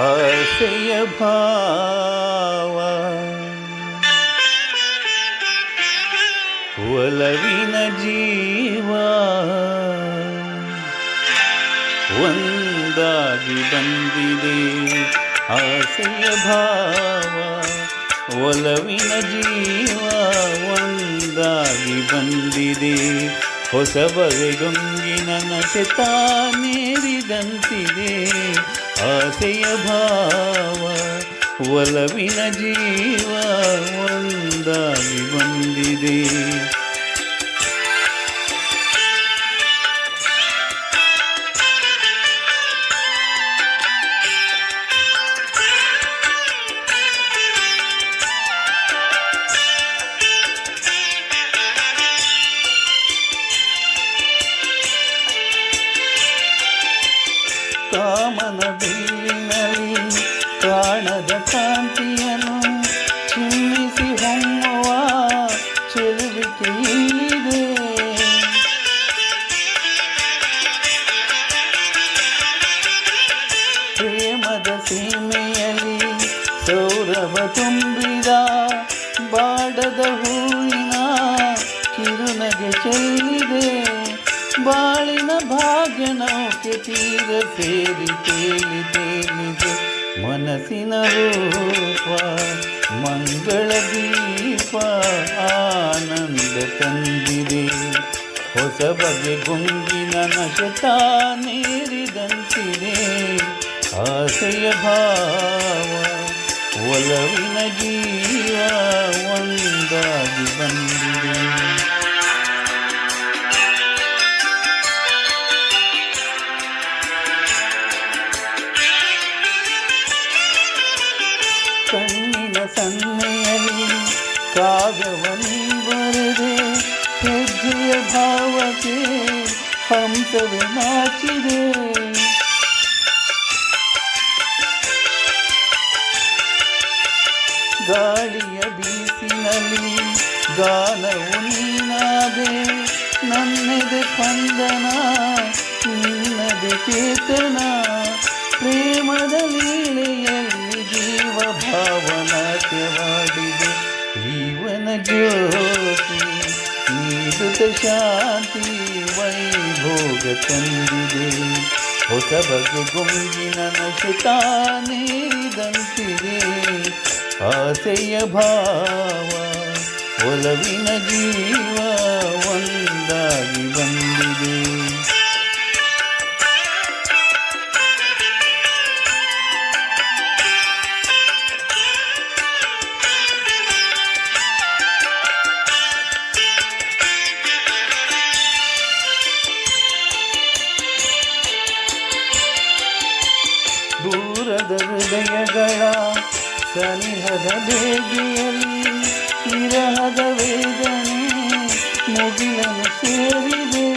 ಆಸೆಯ ಭಾವ ಒಲವಿನ ಜೀವ ಒಂದಾಗಿ ಬಂದಿದೆ. ಆಸೆಯ ಭಾವ ಒಲವಿನ ಜೀವ ಒಂದಾಗಿ ಬಂದಿದೆ. ಹೊಸ ಬಗೆಗೊಂಗಿನ ನಶೆ ತಾನೇರಿದಂತಿದೆ. ಆಸೆಯ ಭಾವ ಒಲವಿನ ಜೀವ ಒಂದಾಗಿ ಬಂದಿದೆ. ಕಾಮನ ಬೀಳಿನಲ್ಲಿ ಕಾಣದ ಕಾಂತಿಯನ್ನು ಚಿಮ್ಮಿಸಿ ಹೊಮ್ಮುವ ಚೆಲುವಿಕೆ ಇಲ್ಲಿದೆ. ಪ್ರೇಮದ ಸೀಮೆಯಲ್ಲಿ ಸೌರಭ ತುಂಬಿದ ಬಾಡದ ಹೂವಿನ ಕಿರುನಗೆ ಚೆಲ್ಲಿದೆ. ಬಾಳಿನ ಭಾಗ್ಯ ನೌಕೆ ತೀರ ಸೇರಿ ತೇಲಿ ತೇಲಿದೆ. ಮನಸ್ಸಿನ ರೂಪ ಮಂಗಳ ದೀಪ ಆನಂದ ತಂದಿದೆ. ಹೊಸ ಬಗೆ ಗುಂಗಿನ ನಶೆ ತಾನೇರಿದಂತಿದೆ. ಆಸೆಯ ಭಾವ ಒಲವಿನ ಜೀವ ಒಂದಾಗಿ ಬಂದಿದೆ. ಕಣ್ಣಿನ ಸನ್ನೆಯಲ್ಲಿ ಕಾವ್ಯವನಿ ಬರೆದೆ. ಹೆಜ್ಜೆಯ ಭಾವಕ್ಕೆ ಹಂಸವೇ ನಾಚಿದೆ. ಗಾಳಿಯ ಬೀಸಿನಲ್ಲಿ ಗಾನವು ನೀನಾದೆ. ನನ್ನೆದೆ ಸ್ಪಂದನ ನಿನ್ನದೆ ಚೇತನ. ಪ್ರೇಮದ ಲೀಲೆಯಲ್ಲಿ ಜೀವ ಭಾವನಾಟ್ಯವಾಡಿದೆ. ಜೀವನ ಜ್ಯೋತಿ ನೀಡುತ್ತ ಶಾಂತಿ ವೈಭೋಗ ತಂದಿದೆ. ಹೊಸ ಬಗೆ ಗುಂಗಿನ ನಶೆ ತಾನೇರಿದಂತಿದೆ. ಆಸೆಯ ಭಾವ ಒಲವಿನ ಜೀವ ಒಂದಾಗಿ ಬಂದಿದೆ. ದೂರದ ಹೃದಯಗಳ ಸನಿಹದ ಬೇಗೆಯಲ್ಲಿ ವಿರಹದ ವೇದನೆ ಮುಗಿಲನ್ನು ಸೇರಿದೆ.